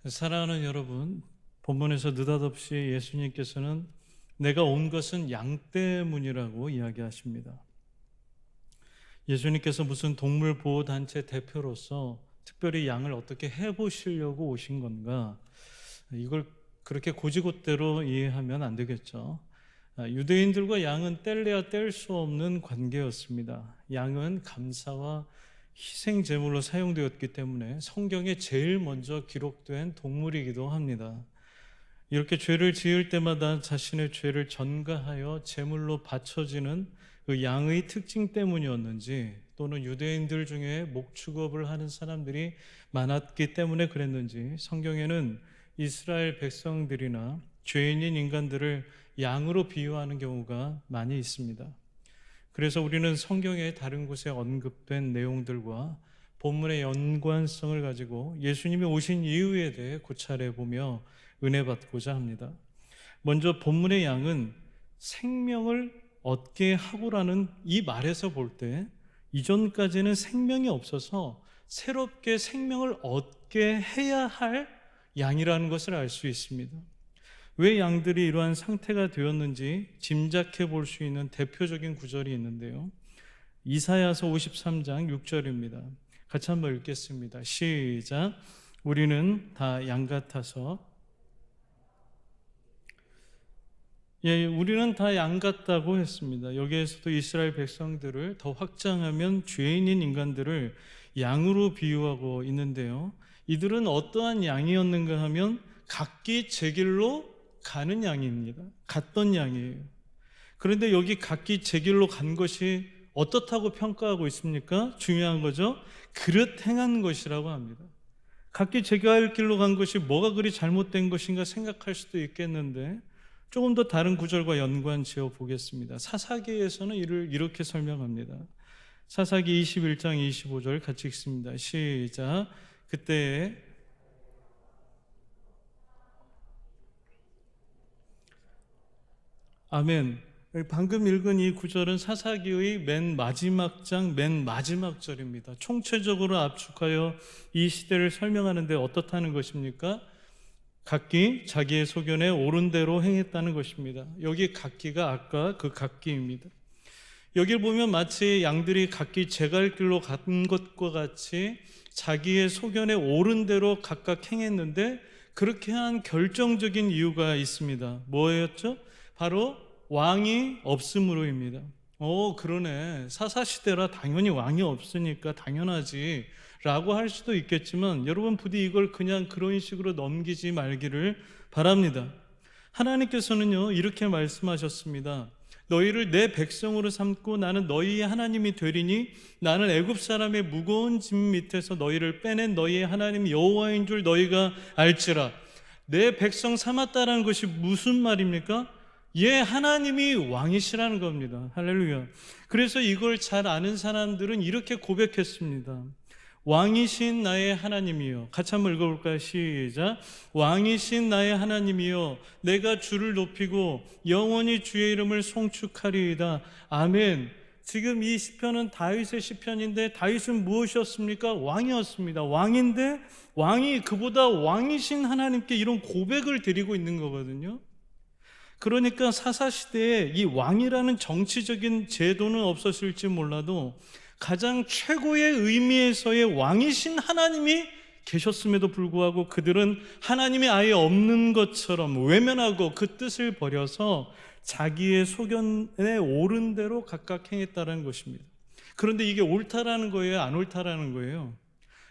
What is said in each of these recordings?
사랑하는 여러분, 본문에서 느닷없이 예수님께서는 내가 온 것은 양 때문이라고 이야기하십니다. 예수님께서 무슨 동물보호단체 대표로서 특별히 양을 어떻게 해보시려고 오신 건가? 이걸 그렇게 고지곳대로 이해하면 안 되겠죠. 유대인들과 양은 뗄래야 뗄 수 없는 관계였습니다. 양은 감사와 희생 제물로 사용되었기 때문에 성경에 제일 먼저 기록된 동물이기도 합니다. 이렇게 죄를 지을 때마다 자신의 죄를 전가하여 제물로 바쳐지는 그 양의 특징 때문이었는지, 또는 유대인들 중에 목축업을 하는 사람들이 많았기 때문에 그랬는지, 성경에는 이스라엘 백성들이나 죄인인 인간들을 양으로 비유하는 경우가 많이 있습니다. 그래서 우리는 성경의 다른 곳에 언급된 내용들과 본문의 연관성을 가지고 예수님이 오신 이유에 대해 고찰해 보며 은혜 받고자 합니다. 먼저 본문의 양은 생명을 얻게 하고라는 이 말에서 볼 때, 이전까지는 생명이 없어서 새롭게 생명을 얻게 해야 할 양이라는 것을 알 수 있습니다. 왜 양들이 이러한 상태가 되었는지 짐작해 볼 수 있는 대표적인 구절이 있는데요, 이사야서 53장 6절입니다. 같이 한번 읽겠습니다. 시작. 우리는 다 양 같아서, 우리는 다 양 같다고 했습니다. 여기에서도 이스라엘 백성들을 더 확장하면 죄인인 인간들을 양으로 비유하고 있는데요, 이들은 어떠한 양이었는가 하면 각기 제 길로 가는 양입니다. 갔던 양이에요. 그런데 여기 각기 제 길로 간 것이 어떻다고 평가하고 있습니까? 중요한 거죠. 그릇 행한 것이라고 합니다. 각기 제가 할 길로 간 것이 뭐가 그리 잘못된 것인가 생각할 수도 있겠는데, 조금 더 다른 구절과 연관 지어 보겠습니다. 사사기에서는 이를 이렇게 설명합니다. 사사기 21장 25절 같이 읽습니다. 시작. 그때에 아멘. 방금 읽은 이 구절은 사사기의 맨 마지막 장, 맨 마지막 절입니다. 총체적으로 압축하여 이 시대를 설명하는데 어떻다는 것입니까? 각기 자기의 소견에 옳은 대로 행했다는 것입니다. 여기 각기가 아까 그 각기입니다. 여기를 보면 마치 양들이 각기 제갈 길로 간 것과 같이 자기의 소견에 옳은 대로 각각 행했는데, 그렇게 한 결정적인 이유가 있습니다. 뭐였죠? 바로 왕이 없음으로입니다. 그러네. 사사시대라 당연히 왕이 없으니까 당연하지 라고 할 수도 있겠지만, 여러분 부디 이걸 그냥 그런 식으로 넘기지 말기를 바랍니다. 하나님께서는요, 이렇게 말씀하셨습니다. 너희를 내 백성으로 삼고 나는 너희의 하나님이 되리니 나는 애굽 사람의 무거운 짐 밑에서 너희를 빼낸 너희의 하나님 여호와인 줄 너희가 알지라. 내 백성 삼았다라는 것이 무슨 말입니까? 하나님이 왕이시라는 겁니다. 할렐루야. 그래서 이걸 잘 아는 사람들은 이렇게 고백했습니다. 왕이신 나의 하나님이여. 같이 한번 읽어볼까요? 시작. 왕이신 나의 하나님이여, 내가 주를 높이고 영원히 주의 이름을 송축하리이다. 아멘. 지금 이 시편은 다윗의 시편인데, 다윗은 무엇이었습니까? 왕이었습니다. 왕인데 왕이 그보다 왕이신 하나님께 이런 고백을 드리고 있는 거거든요. 그러니까 사사시대에 이 왕이라는 정치적인 제도는 없었을지 몰라도 가장 최고의 의미에서의 왕이신 하나님이 계셨음에도 불구하고 그들은 하나님이 아예 없는 것처럼 외면하고 그 뜻을 버려서 자기의 소견에 옳은 대로 각각 행했다는 것입니다. 그런데 이게 옳다라는 거예요? 안 옳다라는 거예요?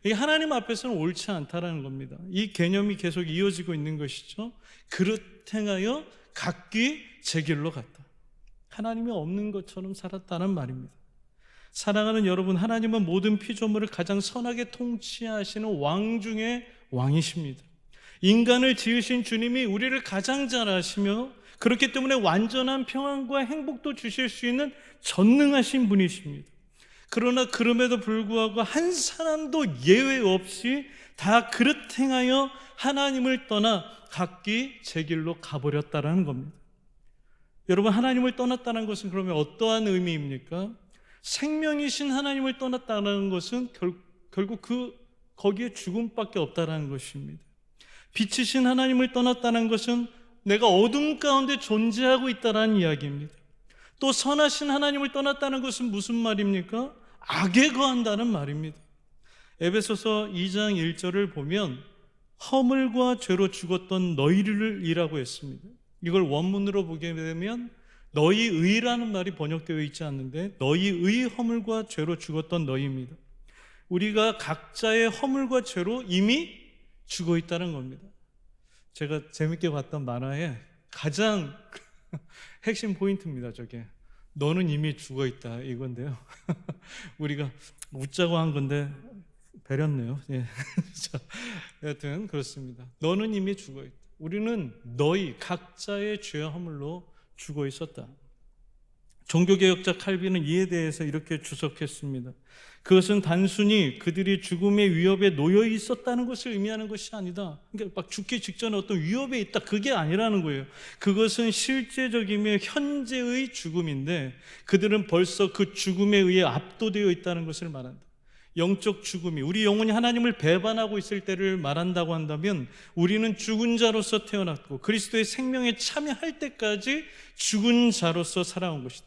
이게 하나님 앞에서는 옳지 않다라는 겁니다. 이 개념이 계속 이어지고 있는 것이죠. 그릇 행하여 각기 제 길로 갔다. 하나님이 없는 것처럼 살았다는 말입니다. 사랑하는 여러분, 하나님은 모든 피조물을 가장 선하게 통치하시는 왕 중에 왕이십니다. 인간을 지으신 주님이 우리를 가장 잘 아시며, 그렇기 때문에 완전한 평안과 행복도 주실 수 있는 전능하신 분이십니다. 그러나 그럼에도 불구하고 한 사람도 예외 없이 다 그릇 행하여 하나님을 떠나 각기 제 길로 가버렸다라는 겁니다. 여러분, 하나님을 떠났다는 것은 그러면 어떠한 의미입니까? 생명이신 하나님을 떠났다는 것은 결국 거기에 죽음밖에 없다라는 것입니다. 빛이신 하나님을 떠났다는 것은 내가 어둠 가운데 존재하고 있다는 이야기입니다. 또 선하신 하나님을 떠났다는 것은 무슨 말입니까? 악에 거한다는 말입니다. 에베소서 2장 1절을 보면 허물과 죄로 죽었던 너희를 이라고 했습니다. 이걸 원문으로 보게 되면 너희의라는 말이 번역되어 있지 않는데 너희의 허물과 죄로 죽었던 너희입니다. 우리가 각자의 허물과 죄로 이미 죽어 있다는 겁니다. 제가 재밌게 봤던 만화에 가장 핵심 포인트입니다. 저게 너는 이미 죽어 있다 이건데요. 우리가 웃자고 한 건데 배렸네요. 예. 자, 여하튼 그렇습니다. 너는 이미 죽어 있다. 우리는 너희 각자의 죄와 허물로 죽어 있었다. 종교개혁자 칼빈은 이에 대해서 이렇게 주석했습니다. 그것은 단순히 그들이 죽음의 위협에 놓여 있었다는 것을 의미하는 것이 아니다. 그러니까 막 죽기 직전에 어떤 위협에 있다, 그게 아니라는 거예요. 그것은 실제적이며 현재의 죽음인데 그들은 벌써 그 죽음에 의해 압도되어 있다는 것을 말한다. 영적 죽음이 우리 영혼이 하나님을 배반하고 있을 때를 말한다고 한다면 우리는 죽은 자로서 태어났고 그리스도의 생명에 참여할 때까지 죽은 자로서 살아온 것이다.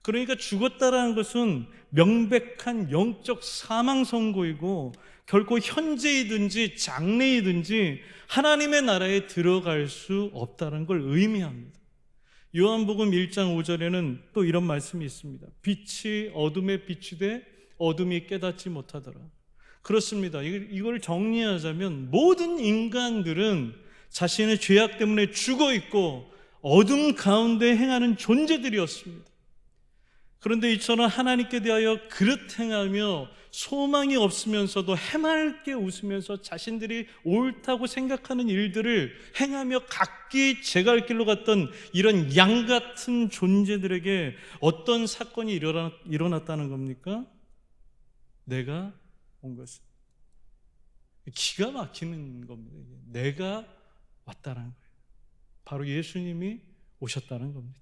그러니까 죽었다라는 것은 명백한 영적 사망 선고이고 결코 현재이든지 장래이든지 하나님의 나라에 들어갈 수 없다는 걸 의미합니다. 요한복음 1장 5절에는 또 이런 말씀이 있습니다. 빛이 어둠에 비추되 어둠이 깨닫지 못하더라. 그렇습니다. 이걸 정리하자면 모든 인간들은 자신의 죄악 때문에 죽어 있고 어둠 가운데 행하는 존재들이었습니다. 그런데 이처럼 하나님께 대하여 그릇 행하며 소망이 없으면서도 해맑게 웃으면서 자신들이 옳다고 생각하는 일들을 행하며 각기 제갈 길로 갔던 이런 양 같은 존재들에게 어떤 사건이 일어났다는 겁니까? 내가 온 것은 기가 막히는 겁니다. 내가 왔다는 거예요. 바로 예수님이 오셨다는 겁니다.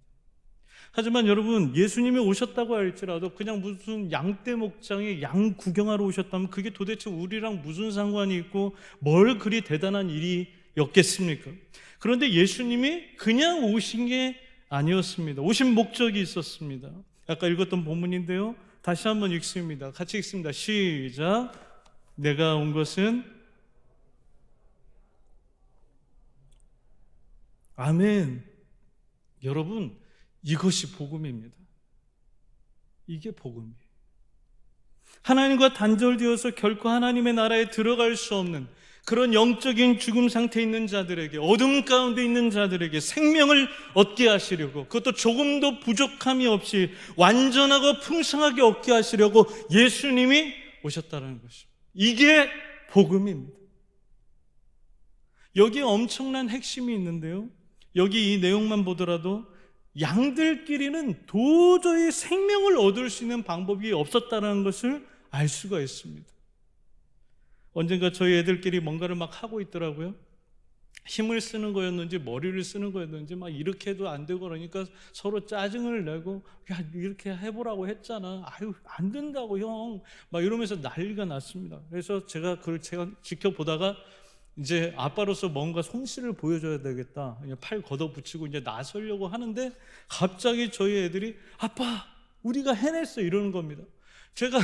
하지만 여러분, 예수님이 오셨다고 할지라도 그냥 무슨 양떼 목장에 양 구경하러 오셨다면 그게 도대체 우리랑 무슨 상관이 있고 뭘 그리 대단한 일이었겠습니까? 그런데 예수님이 그냥 오신 게 아니었습니다. 오신 목적이 있었습니다. 아까 읽었던 본문인데요, 다시 한번 읽습니다. 같이 읽습니다. 시작. 내가 온 것은 아멘. 여러분, 이것이 복음입니다. 이게 복음이에요. 하나님과 단절되어서 결코 하나님의 나라에 들어갈 수 없는 그런 영적인 죽음 상태에 있는 자들에게, 어둠 가운데 있는 자들에게 생명을 얻게 하시려고, 그것도 조금도 부족함이 없이 완전하고 풍성하게 얻게 하시려고 예수님이 오셨다는 것입니다. 이게 복음입니다. 여기에 엄청난 핵심이 있는데요, 여기 이 내용만 보더라도 양들끼리는 도저히 생명을 얻을 수 있는 방법이 없었다는 것을 알 수가 있습니다. 언젠가 저희 애들끼리 뭔가를 막 하고 있더라고요. 힘을 쓰는 거였는지 머리를 쓰는 거였는지 막 이렇게 해도 안 되고 그러니까 서로 짜증을 내고, 야 이렇게 해보라고 했잖아, 아유 안 된다고 형, 막 이러면서 난리가 났습니다. 그래서 제가 그걸 지켜보다가 이제 아빠로서 뭔가 솜씨를 보여줘야 되겠다, 팔 걷어붙이고 이제 나서려고 하는데 갑자기 저희 애들이 아빠 우리가 해냈어 이러는 겁니다. 제가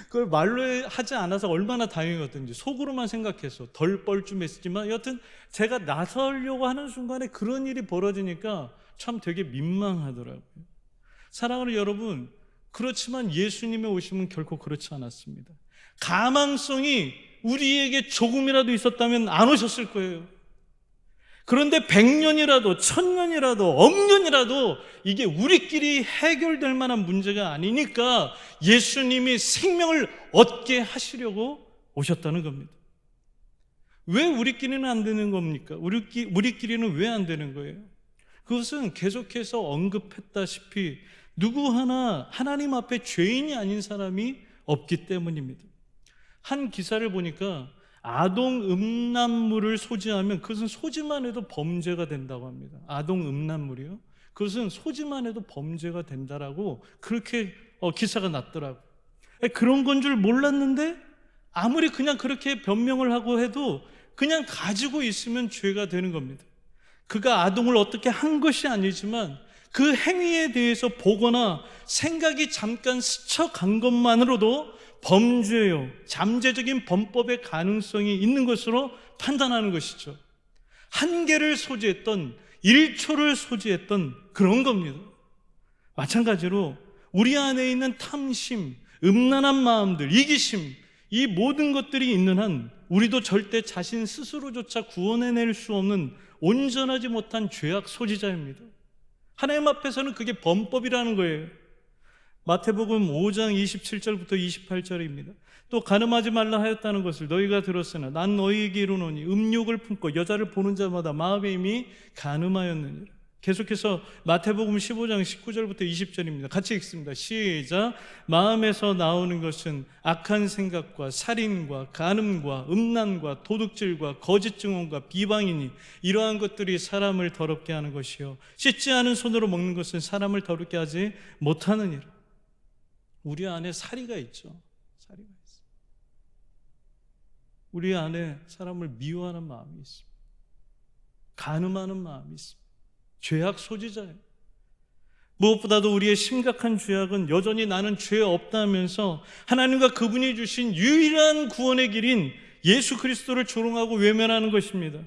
그걸 말로 하지 않아서 얼마나 다행이었던지 속으로만 생각해서 덜 뻘쭘했지만 여튼 제가 나서려고 하는 순간에 그런 일이 벌어지니까 참 되게 민망하더라고요. 사랑하는 여러분, 그렇지만 예수님의 오심은 결코 그렇지 않았습니다. 가망성이 우리에게 조금이라도 있었다면 안 오셨을 거예요. 그런데 100년이라도 1000년이라도 억년이라도 이게 우리끼리 해결될 만한 문제가 아니니까 예수님이 생명을 얻게 하시려고 오셨다는 겁니다. 왜 우리끼리는 안 되는 겁니까? 우리끼리는 왜 안 되는 거예요? 그것은 계속해서 언급했다시피 누구 하나 하나님 앞에 죄인이 아닌 사람이 없기 때문입니다. 한 기사를 보니까 아동 음란물을 소지하면 그것은 소지만 해도 범죄가 된다고 합니다. 아동 음란물이요? 그것은 소지만 해도 범죄가 된다라고 그렇게 기사가 났더라고요. 그런 건 줄 몰랐는데 아무리 그냥 그렇게 변명을 하고 해도 그냥 가지고 있으면 죄가 되는 겁니다. 그가 아동을 어떻게 한 것이 아니지만 그 행위에 대해서 보거나 생각이 잠깐 스쳐간 것만으로도 범죄요, 잠재적인 범법의 가능성이 있는 것으로 판단하는 것이죠. 한계를 소지했던, 1초를 소지했던 그런 겁니다. 마찬가지로 우리 안에 있는 탐심, 음란한 마음들, 이기심, 이 모든 것들이 있는 한 우리도 절대 자신 스스로조차 구원해낼 수 없는 온전하지 못한 죄악 소지자입니다. 하나님 앞에서는 그게 범법이라는 거예요. 마태복음 5장 27절부터 28절입니다. 또 간음하지 말라 하였다는 것을 너희가 들었으나 난 너희에게 이르노니 음욕을 품고 여자를 보는 자마다 마음에 이미 간음하였느니라. 계속해서 마태복음 15장 19절부터 20절입니다. 같이 읽습니다. 시작. 마음에서 나오는 것은 악한 생각과 살인과 간음과 음란과 도둑질과 거짓 증언과 비방이니 이러한 것들이 사람을 더럽게 하는 것이요 씻지 않은 손으로 먹는 것은 사람을 더럽게 하지 못하느니라. 우리 안에 사리가 있죠. 사리가 있어요. 우리 안에 사람을 미워하는 마음이 있습니다. 간음하는 마음이 있습니다. 죄악 소지자예요. 무엇보다도 우리의 심각한 죄악은 여전히 나는 죄 없다면서 하나님과 그분이 주신 유일한 구원의 길인 예수 그리스도를 조롱하고 외면하는 것입니다.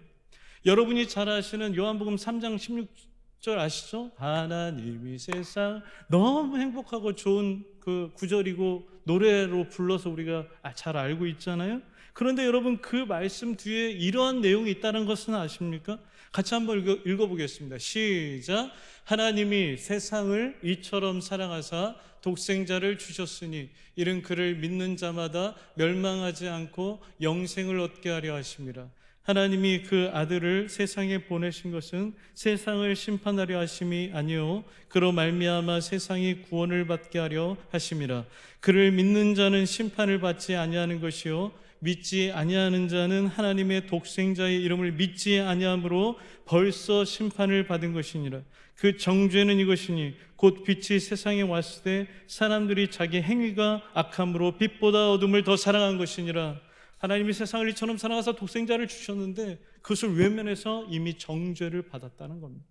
여러분이 잘 아시는 요한복음 3장 16절 아시죠? 하나님이 세상, 너무 행복하고 좋은 그 구절이고 노래로 불러서 우리가 잘 알고 있잖아요. 그런데 여러분 그 말씀 뒤에 이러한 내용이 있다는 것은 아십니까? 같이 한번 읽어보겠습니다. 시작. 하나님이 세상을 이처럼 사랑하사 독생자를 주셨으니 이는 그를 믿는 자마다 멸망하지 않고 영생을 얻게 하려 하심이라. 하나님이 그 아들을 세상에 보내신 것은 세상을 심판하려 하심이 아니요 그로 말미암아 세상이 구원을 받게 하려 하심이라. 그를 믿는 자는 심판을 받지 아니하는 것이요 믿지 아니하는 자는 하나님의 독생자의 이름을 믿지 아니함으로 벌써 심판을 받은 것이니라. 그 정죄는 이것이니 곧 빛이 세상에 왔을 때 사람들이 자기 행위가 악함으로 빛보다 어둠을 더 사랑한 것이니라. 하나님이 세상을 이처럼 사랑하사 독생자를 주셨는데 그것을 외면해서 이미 정죄를 받았다는 겁니다.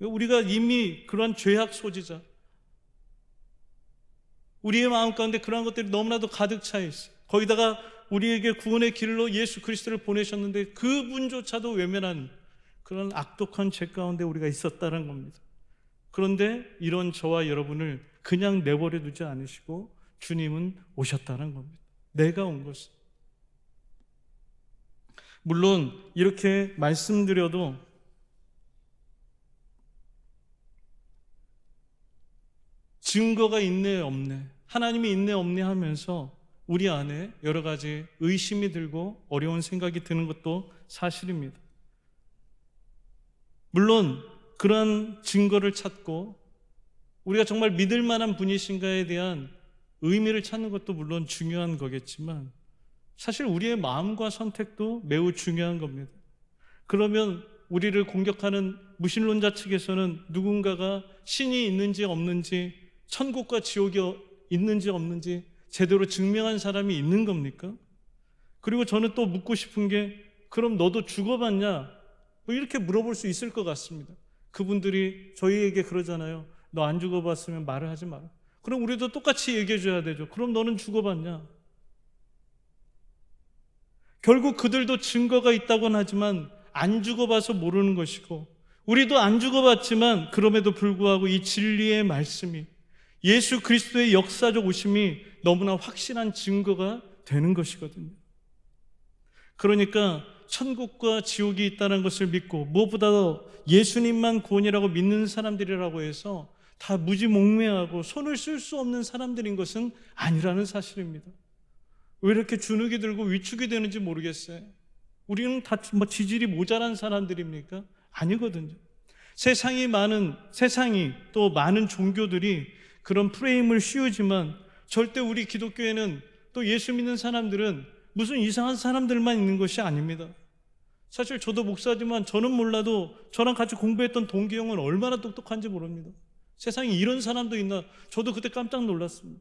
우리가 이미 그런 죄악 소지자, 우리의 마음 가운데 그러한 것들이 너무나도 가득 차 있어요. 거기다가 우리에게 구원의 길로 예수 그리스도를 보내셨는데 그분조차도 외면한 그런 악독한 죄 가운데 우리가 있었다는 겁니다. 그런데 이런 저와 여러분을 그냥 내버려 두지 않으시고 주님은 오셨다는 겁니다. 내가 온 것은. 물론 이렇게 말씀드려도 증거가 있네 없네, 하나님이 있네 없네 하면서 우리 안에 여러 가지 의심이 들고 어려운 생각이 드는 것도 사실입니다. 물론 그런 증거를 찾고 우리가 정말 믿을 만한 분이신가에 대한 의미를 찾는 것도 물론 중요한 거겠지만 사실 우리의 마음과 선택도 매우 중요한 겁니다. 그러면 우리를 공격하는 무신론자 측에서는 누군가가 신이 있는지 없는지, 천국과 지옥이 있는지 없는지 제대로 증명한 사람이 있는 겁니까? 그리고 저는 또 묻고 싶은 게, 그럼 너도 죽어봤냐? 뭐 이렇게 물어볼 수 있을 것 같습니다. 그분들이 저희에게 그러잖아요. 너 안 죽어봤으면 말을 하지 마라. 그럼 우리도 똑같이 얘기해 줘야 되죠. 그럼 너는 죽어봤냐? 결국 그들도 증거가 있다고는 하지만 안 죽어봐서 모르는 것이고, 우리도 안 죽어봤지만 그럼에도 불구하고 이 진리의 말씀이, 예수 그리스도의 역사적 오심이 너무나 확실한 증거가 되는 것이거든요. 그러니까 천국과 지옥이 있다는 것을 믿고 무엇보다도 예수님만 구원이라고 믿는 사람들이라고 해서 다 무지몽매하고 손을 쓸 수 없는 사람들인 것은 아니라는 사실입니다. 왜 이렇게 주눅이 들고 위축이 되는지 모르겠어요. 우리는 다 지질이 모자란 사람들입니까? 아니거든요. 세상이 또 많은 종교들이 그런 프레임을 씌우지만 절대 우리 기독교에는, 또 예수 믿는 사람들은 무슨 이상한 사람들만 있는 것이 아닙니다. 사실 저도 목사지만 저는 몰라도 저랑 같이 공부했던 동기 형은 얼마나 똑똑한지 모릅니다. 세상에 이런 사람도 있나? 저도 그때 깜짝 놀랐습니다.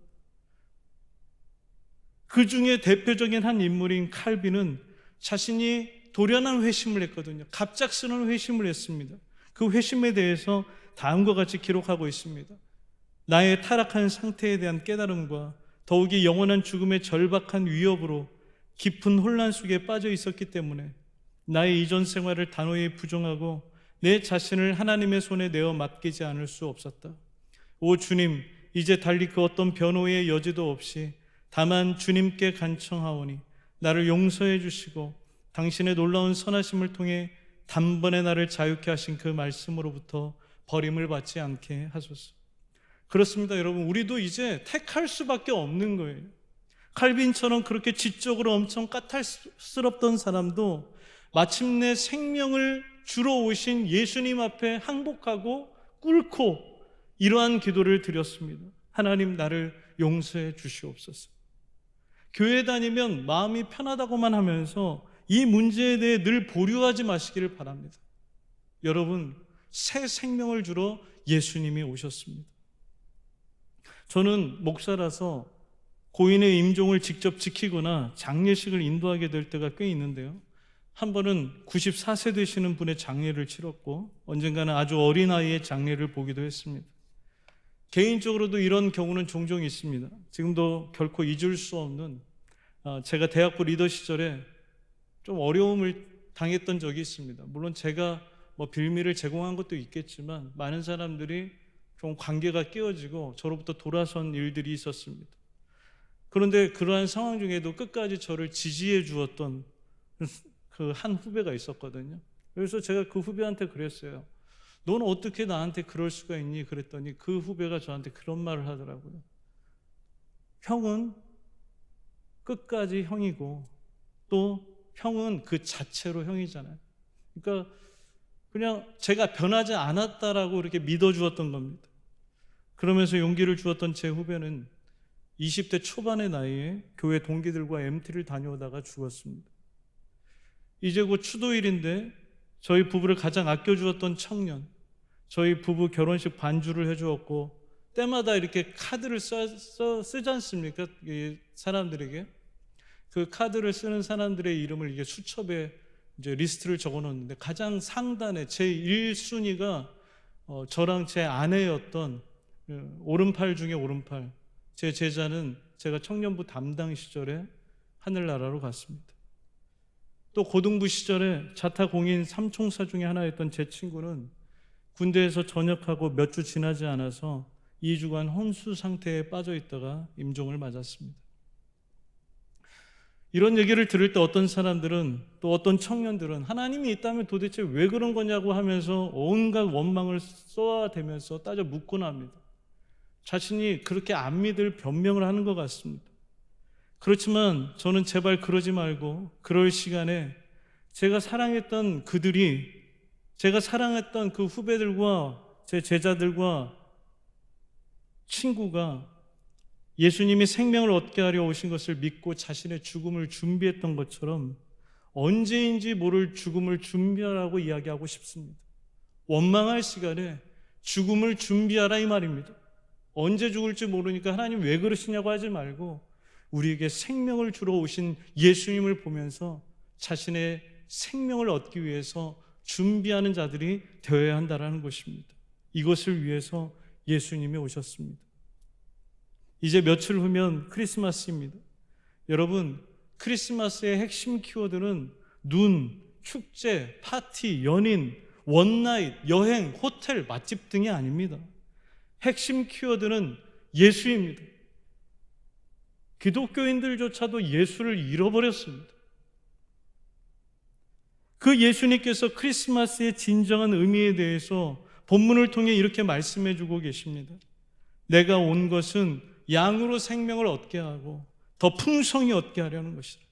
그 중에 대표적인 한 인물인 칼빈은 자신이 도련한 회심을 했거든요. 갑작스러운 회심을 했습니다. 그 회심에 대해서 다음과 같이 기록하고 있습니다. 나의 타락한 상태에 대한 깨달음과 더욱이 영원한 죽음의 절박한 위협으로 깊은 혼란 속에 빠져 있었기 때문에 나의 이전 생활을 단호히 부정하고 내 자신을 하나님의 손에 내어 맡기지 않을 수 없었다. 오 주님, 이제 달리 그 어떤 변호의 여지도 없이 다만 주님께 간청하오니 나를 용서해 주시고 당신의 놀라운 선하심을 통해 단번에 나를 자유케 하신 그 말씀으로부터 버림을 받지 않게 하소서. 그렇습니다, 여러분. 우리도 이제 택할 수밖에 없는 거예요. 칼빈처럼 그렇게 지적으로 엄청 까탈스럽던 사람도 마침내 생명을 주러 오신 예수님 앞에 항복하고 꿇고 이러한 기도를 드렸습니다. 하나님, 나를 용서해 주시옵소서. 교회 다니면 마음이 편하다고만 하면서 이 문제에 대해 늘 보류하지 마시기를 바랍니다. 여러분, 새 생명을 주러 예수님이 오셨습니다. 저는 목사라서 고인의 임종을 직접 지키거나 장례식을 인도하게 될 때가 꽤 있는데요. 한 번은 94세 되시는 분의 장례를 치렀고 언젠가는 아주 어린 아이의 장례를 보기도 했습니다. 개인적으로도 이런 경우는 종종 있습니다. 지금도 결코 잊을 수 없는, 제가 대학부 리더 시절에 좀 어려움을 당했던 적이 있습니다. 물론 제가 빌미를 제공한 것도 있겠지만 많은 사람들이 좀 관계가 깨어지고 저로부터 돌아선 일들이 있었습니다. 그런데 그러한 상황 중에도 끝까지 저를 지지해 주었던 그 한 후배가 있었거든요. 그래서 제가 그 후배한테 그랬어요. 너는 어떻게 나한테 그럴 수가 있니? 그랬더니 그 후배가 저한테 그런 말을 하더라고요. 형은 끝까지 형이고 또 형은 그 자체로 형이잖아요. 그러니까 그냥 제가 변하지 않았다라고 이렇게 믿어주었던 겁니다. 그러면서 용기를 주었던 제 후배는 20대 초반의 나이에 교회 동기들과 MT를 다녀오다가 죽었습니다. 이제 곧 추도일인데 저희 부부를 가장 아껴주었던 청년, 저희 부부 결혼식 반주를 해주었고 때마다 이렇게 카드를 쓰지 않습니까? 사람들에게. 그 카드를 쓰는 사람들의 이름을 이게 수첩에 이제 리스트를 적어 놓는데 가장 상단에 제 1순위가 저랑 제 아내였던 오른팔 중에 오른팔, 제 제자는 제가 청년부 담당 시절에 하늘나라로 갔습니다. 또 고등부 시절에 자타공인 삼총사 중에 하나였던 제 친구는 군대에서 전역하고 몇 주 지나지 않아서 2주간 혼수 상태에 빠져 있다가 임종을 맞았습니다. 이런 얘기를 들을 때 어떤 사람들은, 또 어떤 청년들은 하나님이 있다면 도대체 왜 그런 거냐고 하면서 온갖 원망을 쏘아대면서 따져 묻곤 합니다. 자신이 그렇게 안 믿을 변명을 하는 것 같습니다. 그렇지만 저는 제발 그러지 말고 그럴 시간에 제가 사랑했던 그들이, 제가 사랑했던 그 후배들과 제 제자들과 친구가 예수님이 생명을 얻게 하려 오신 것을 믿고 자신의 죽음을 준비했던 것처럼 언제인지 모를 죽음을 준비하라고 이야기하고 싶습니다. 원망할 시간에 죽음을 준비하라 이 말입니다. 언제 죽을지 모르니까 하나님 왜 그러시냐고 하지 말고 우리에게 생명을 주러 오신 예수님을 보면서 자신의 생명을 얻기 위해서 준비하는 자들이 되어야 한다는 것입니다. 이것을 위해서 예수님이 오셨습니다. 이제 며칠 후면 크리스마스입니다. 여러분, 크리스마스의 핵심 키워드는 눈, 축제, 파티, 연인, 원나잇, 여행, 호텔, 맛집 등이 아닙니다. 핵심 키워드는 예수입니다. 기독교인들조차도 예수를 잃어버렸습니다. 그 예수님께서 크리스마스의 진정한 의미에 대해서 본문을 통해 이렇게 말씀해 주고 계십니다. 내가 온 것은 양으로 생명을 얻게 하고 더 풍성히 얻게 하려는 것이다.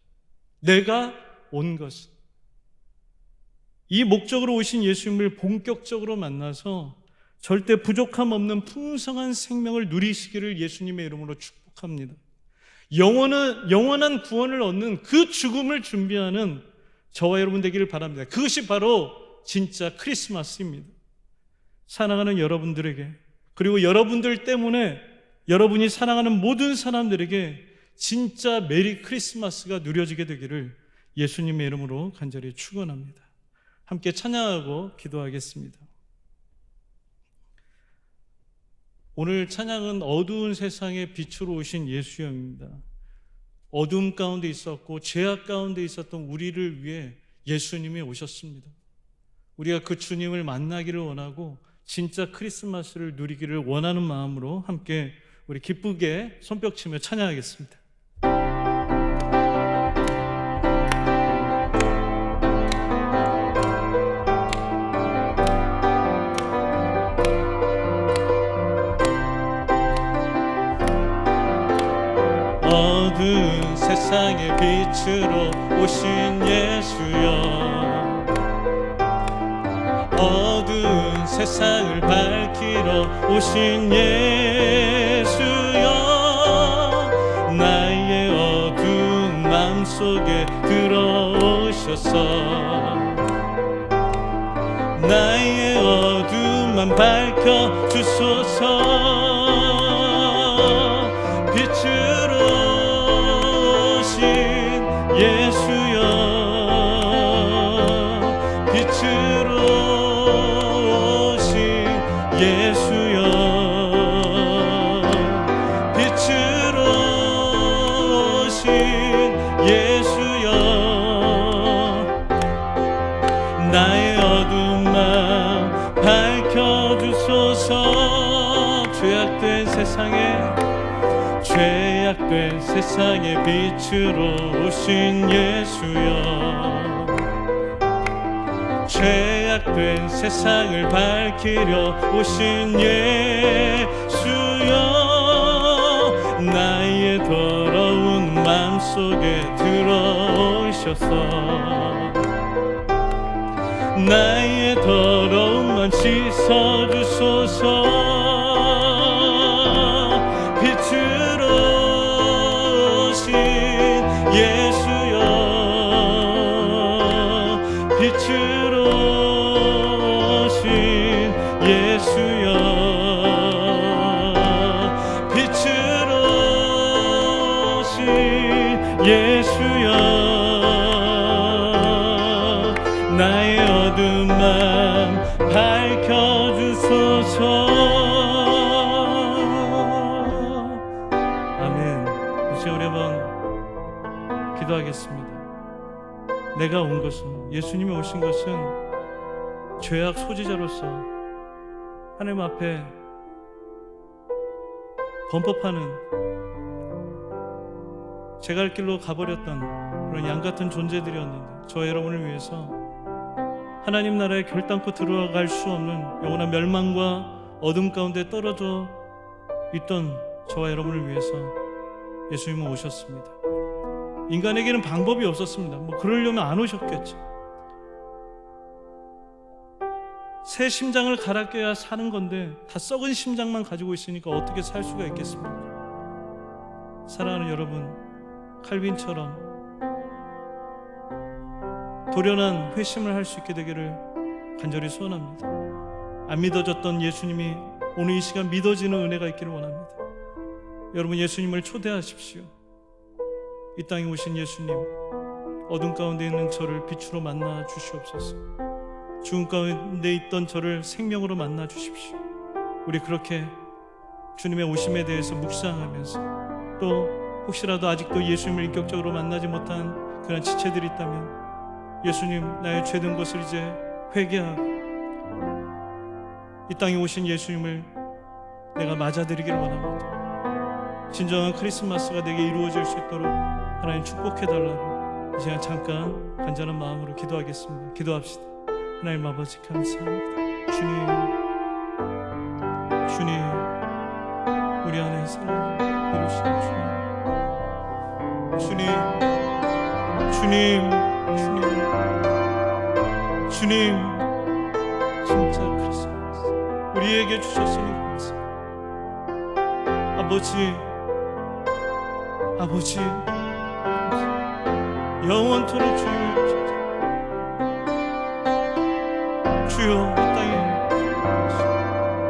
내가 온 것은. 이 목적으로 오신 예수님을 본격적으로 만나서 절대 부족함 없는 풍성한 생명을 누리시기를 예수님의 이름으로 축복합니다. 영원한 구원을 얻는 그 죽음을 준비하는 저와 여러분 되기를 바랍니다. 그것이 바로 진짜 크리스마스입니다. 사랑하는 여러분들에게, 그리고 여러분들 때문에 여러분이 사랑하는 모든 사람들에게 진짜 메리 크리스마스가 누려지게 되기를 예수님의 이름으로 간절히 축원합니다. 함께 찬양하고 기도하겠습니다. 오늘 찬양은 어두운 세상의 빛으로 오신 예수님입니다. 어둠 가운데 있었고 죄악 가운데 있었던 우리를 위해 예수님이 오셨습니다. 우리가 그 주님을 만나기를 원하고 진짜 크리스마스를 누리기를 원하는 마음으로 함께 우리 기쁘게 손뼉치며 찬양하겠습니다. 어두운 세상의 빛으로 오신 예수여, 어두운 세상을 밝히러 오신 예수여, 나의 어두운 마음속에 들어오셔서 나의 어두움만 밝혀주소서. 빛으로 오신 예수여, 빛으로 오신 예수여, 빛으로 오신 예수여, 나의 어두운 마음 밝혀주소서. 죄악된 세상의 빛으로 오신 예수여, 죄악된 세상을 밝히려 오신 예수여, 나의 더러운 마음속에 들어오셔서 나의 더러운 맘 씻어주소서. 빛으로 오신 예수여, 빛으로 오신 예수여, 빛으로 오신 예수여, 나의 어두운 맘 밝혀주소서. 기도하겠습니다. 내가 온 것은, 예수님이 오신 것은 죄악 소지자로서 하나님 앞에 범법하는 제 갈 길로 가버렸던 그런 양 같은 존재들이었는데, 저 여러분을 위해서 하나님 나라에 결단코 들어갈 수 없는 영원한 멸망과 어둠 가운데 떨어져 있던 저와 여러분을 위해서 예수님은 오셨습니다. 인간에게는 방법이 없었습니다. 그러려면 안 오셨겠죠. 새 심장을 갈아 껴야 사는 건데 다 썩은 심장만 가지고 있으니까 어떻게 살 수가 있겠습니까? 사랑하는 여러분, 칼빈처럼 도련한 회심을 할 수 있게 되기를 간절히 소원합니다. 안 믿어졌던 예수님이 오늘 이 시간 믿어지는 은혜가 있기를 원합니다. 여러분, 예수님을 초대하십시오. 이 땅에 오신 예수님, 어둠 가운데 있는 저를 빛으로 만나 주시옵소서. 죽음 가운데 있던 저를 생명으로 만나 주십시오. 우리 그렇게 주님의 오심에 대해서 묵상하면서, 또 혹시라도 아직도 예수님을 인격적으로 만나지 못한 그런 지체들이 있다면, 예수님, 나의 죄된 것을 이제 회개하고 이 땅에 오신 예수님을 내가 맞아들이기를 원합니다. 진정한 크리스마스가 내게 이루어질 수 있도록 하나님 축복해달라고 이 시간 잠깐 간절한 마음으로 기도하겠습니다. 기도합시다. 하나님 아버지, 감사합니다. 주님, 우리 안에 사랑을 이루시는 주님, 진짜 크리스마스 우리에게 주셨으니 감사합니다. 아버지, 영원토록 주여, 이 땅에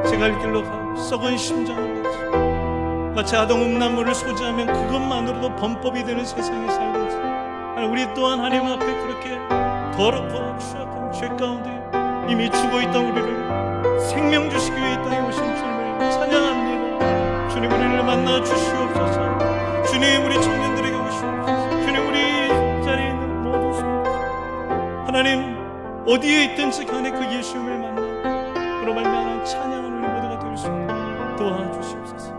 제 갈 길로 가 썩은 심장을 가지고 마치 아동 음란물을 소지하면 그것만으로도 범법이 되는 세상에 살고 있습니다. 우리 또한 하나님 앞에 그렇게 더럽고 취약한 죄 가운데 이미 죽어 있던 우리를 생명 주시기 위해 이 땅에 오신 주님을 찬양합니다. 주님, 우리를 만나 주시옵소서. 주님, 우리 청년들에게 오시옵소서. 주님, 우리 자리에 있는 모든 성도 하나님 어디에 있든지 간에 그 예수님을 만나 그로 말미암아 찬양하는 우리 모두가 될 수 있도록 도와주시옵소서.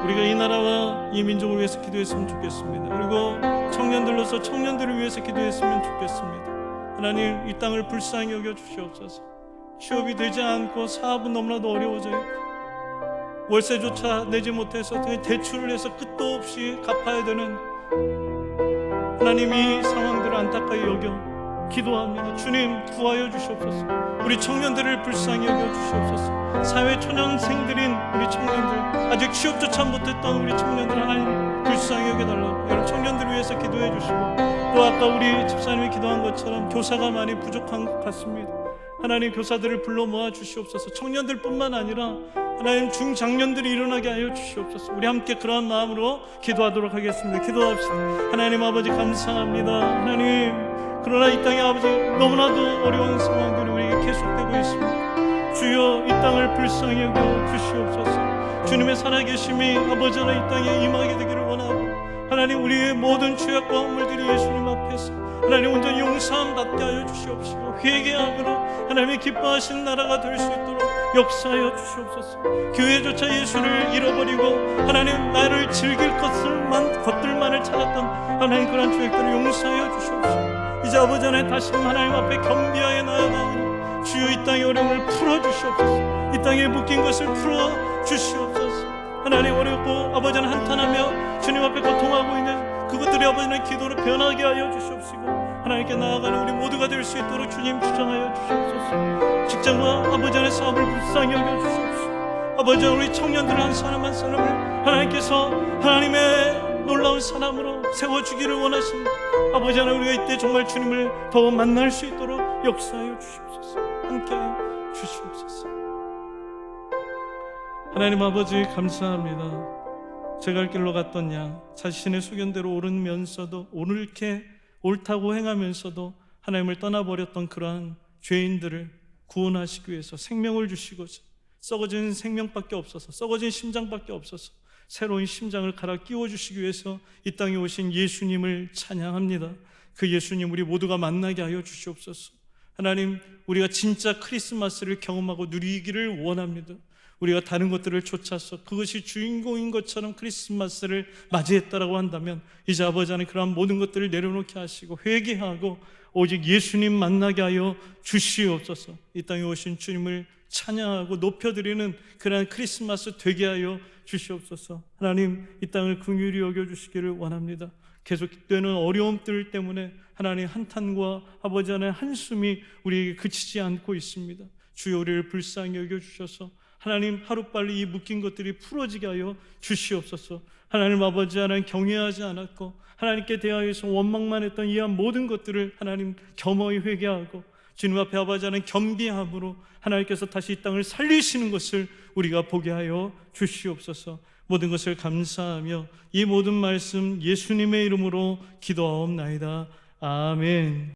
우리가 이 나라와 이 민족을 위해서 기도했으면 좋겠습니다. 그리고 청년들로서 청년들을 위해서 기도했으면 좋겠습니다. 하나님, 이 땅을 불쌍히 여겨 주시옵소서. 취업이 되지 않고 사업은 너무나도 어려워져 있고 월세조차 내지 못해서 대출을 해서 끝도 없이 갚아야 되는 하나님, 이 상황들을 안타까이 여겨 기도합니다. 주님, 구하여 주시옵소서. 우리 청년들을 불쌍히 여겨 주시옵소서. 사회 초년생들인 우리 청년들, 아직 취업조차 못했던 우리 청년들 하나님 불쌍히 여겨달라고 여러분 청년들을 위해서 기도해 주시고, 또 아까 우리 집사님이 기도한 것처럼 교사가 많이 부족한 것 같습니다. 하나님, 교사들을 불러 모아 주시옵소서. 청년들뿐만 아니라 하나님 중장년들이 일어나게 하여 주시옵소서. 우리 함께 그러한 마음으로 기도하도록 하겠습니다. 기도합시다. 하나님 아버지, 감사합니다. 하나님, 그러나 이 땅에 아버지 너무나도 어려운 상황들이 우리에게 계속되고 있습니다. 주여, 이 땅을 불쌍히 여겨 주시옵소서. 주님의 살아계심이 아버지 하나 이 땅에 임하게 되기를 원하고, 하나님, 우리의 모든 죄악과 허물들이 예수님 앞에서 하나님 온전히 용서함 받게 하여 주시옵시고, 회개함으로 하나님의 기뻐하시는 나라가 될 수 있도록 역사하여 주시옵소서. 교회조차 예수를 잃어버리고 하나님 나를 즐길 것들만을 찾았던 하나님 그런 죄악들을 용서하여 주시옵소서. 이제 아버지 하나님 다시 하나님 앞에 겸비하여 나아가오니 주여, 이 땅의 어려움을 풀어주시옵소서. 이 땅에 묶인 것을 풀어주시옵소서. 하나님, 어렵고 아버지 하나님 한탄하며 주님 앞에 고통하고 있는 그것들이 아버지 하나님 기도로 변하게 하여 주시옵시고, 하나님께 나아가는 우리 모두가 될 수 있도록 주님 주장하여 주시옵소서. 직장과 아버지 하나님 사업을 불쌍히 여겨 주시옵소서. 아버지 하나님, 우리 청년들 한 사람 한 사람을 하나님께서 하나님의 놀라운 사람으로 세워주기를 원하십니다. 아버지 하나님, 우리가 이때 정말 주님을 더 만날 수 있도록 역사하여 주시옵소서. 함께하여 주시옵소서. 하나님 아버지, 감사합니다. 제가 갈 길로 갔던 양, 자신의 소견대로 오르면서도 옳게 옳다고 행하면서도 하나님을 떠나버렸던 그러한 죄인들을 구원하시기 위해서 생명을 주시고자 썩어진 생명밖에 없어서, 썩어진 심장밖에 없어서 새로운 심장을 갈아 끼워주시기 위해서 이 땅에 오신 예수님을 찬양합니다. 그 예수님 우리 모두가 만나게 하여 주시옵소서. 하나님, 우리가 진짜 크리스마스를 경험하고 누리기를 원합니다. 우리가 다른 것들을 쫓아서 그것이 주인공인 것처럼 크리스마스를 맞이했다라고 한다면 이제 아버지 하나님, 그러한 모든 것들을 내려놓게 하시고 회개하고 오직 예수님 만나게 하여 주시옵소서. 이 땅에 오신 주님을 찬양하고 높여드리는 그러한 크리스마스 되게 하여 주시옵소서. 하나님, 이 땅을 긍휼히 여겨주시기를 원합니다. 계속되는 어려움들 때문에 하나님 한탄과 아버지 하나님 한숨이 우리에게 그치지 않고 있습니다. 주여, 우리를 불쌍히 여겨주셔서 하나님 하루빨리 이 묶인 것들이 풀어지게 하여 주시옵소서. 하나님 아버지 하나님, 경외하지 않았고 하나님께 대하여서 원망만 했던 이한 모든 것들을 하나님 겸허히 회개하고 주님 앞에 아버지 하나님 겸비함으로 하나님께서 다시 이 땅을 살리시는 것을 우리가 보게 하여 주시옵소서. 모든 것을 감사하며 이 모든 말씀 예수님의 이름으로 기도하옵나이다. 아멘.